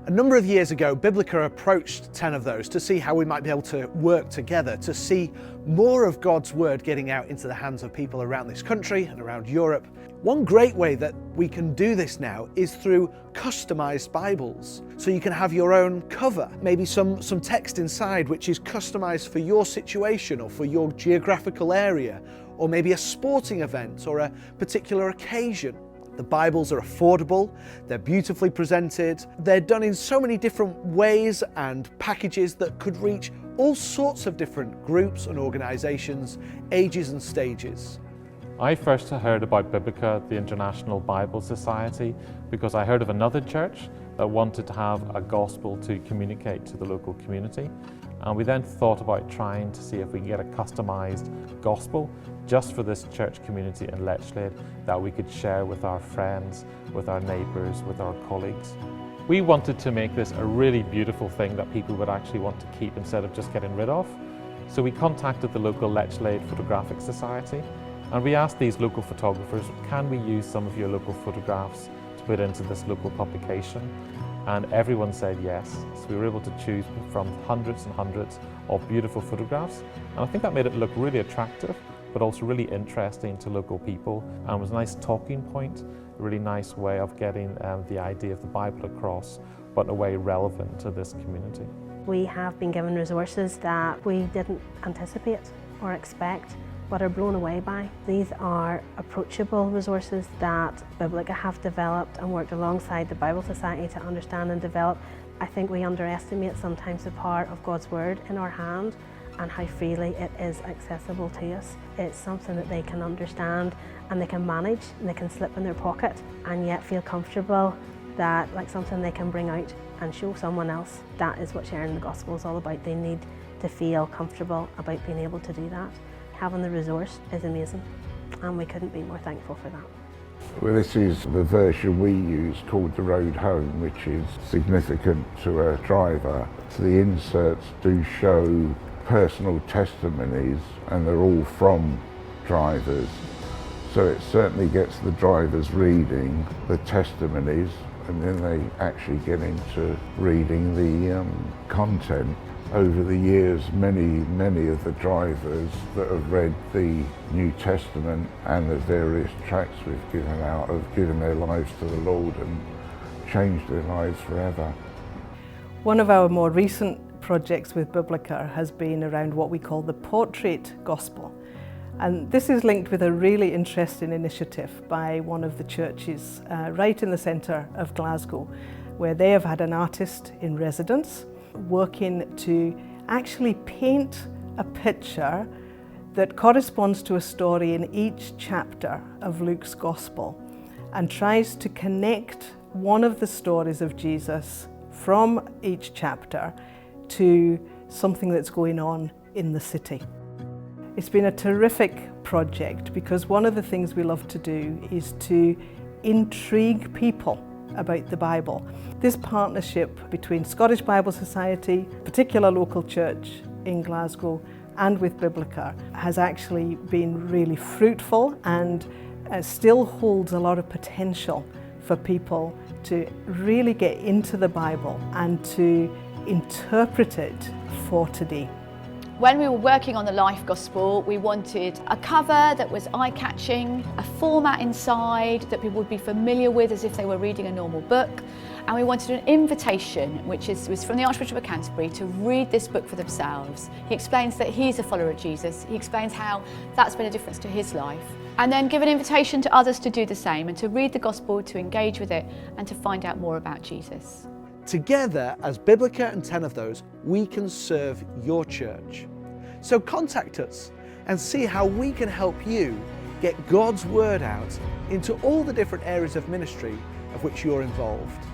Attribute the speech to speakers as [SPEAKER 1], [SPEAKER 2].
[SPEAKER 1] A number of years ago, Biblica approached 10 of those to see how we might be able to work together to see more of God's Word getting out into the hands of people around this country and around Europe. One great way that we can do this now is through customized Bibles. So you can have your own cover, maybe some text inside which is customized for your situation or for your geographical area, or maybe a sporting event or a particular occasion. The Bibles are affordable, they're beautifully presented, they're done in so many different ways and packages that could reach all sorts of different groups and organisations, ages and stages.
[SPEAKER 2] I first heard about Biblica, the International Bible Society, because I heard of another church that wanted to have a gospel to communicate to the local community. And we then thought about trying to see if we can get a customised gospel just for this church community in Lechlade that we could share with our friends, with our neighbours, with our colleagues. We wanted to make this a really beautiful thing that people would actually want to keep instead of just getting rid of. So we contacted the local Lechlade Photographic Society and we asked these local photographers, can we use some of your local photographs to put into this local publication? And everyone said yes. So we were able to choose from hundreds and hundreds of beautiful photographs. And I think that made it look really attractive, but also really interesting to local people. And it was a nice talking point, a really nice way of getting the idea of the Bible across, but in a way relevant to this community.
[SPEAKER 3] We have been given resources that we didn't anticipate or expect, but are blown away by. These are approachable resources that Biblica have developed and worked alongside the Bible Society to understand and develop. I think we underestimate sometimes the power of God's Word in our hand and how freely it is accessible to us. It's something that they can understand and they can manage and they can slip in their pocket and yet feel comfortable that like something they can bring out and show someone else. That is what sharing the gospel is all about. They need to feel comfortable about being able to do that. Having the resource is amazing and we couldn't be more thankful for that.
[SPEAKER 4] Well, this is the version we use called The Road Home, which is significant to a driver. So the inserts do show personal testimonies and they're all from drivers. So it certainly gets the drivers reading the testimonies and then they actually get into reading the content. Over the years, many of the drivers that have read the New Testament and the various tracts we've given out have given their lives to the Lord and changed their lives forever.
[SPEAKER 5] One of our more recent projects with Biblica has been around what we call the portrait gospel. And this is linked with a really interesting initiative by one of the churches right in the centre of Glasgow, where they have had an artist in residence working to actually paint a picture that corresponds to a story in each chapter of Luke's Gospel and tries to connect one of the stories of Jesus from each chapter to something that's going on in the city. It's been a terrific project because one of the things we love to do is to intrigue people about the Bible. This partnership between Scottish Bible Society, a particular local church in Glasgow, and with Biblica has actually been really fruitful and still holds a lot of potential for people to really get into the Bible and to interpret it for today.
[SPEAKER 6] When we were working on the Life Gospel, we wanted a cover that was eye-catching, a format inside that people would be familiar with as if they were reading a normal book, and we wanted an invitation, which was from the Archbishop of Canterbury, to read this book for themselves. He explains that he's a follower of Jesus, he explains how that's been a difference to his life, and then give an invitation to others to do the same and to read the Gospel, to engage with it, and to find out more about Jesus.
[SPEAKER 1] Together, as Biblica and 10 of those, we can serve your church. So contact us and see how we can help you get God's Word out into all the different areas of ministry of which you're involved.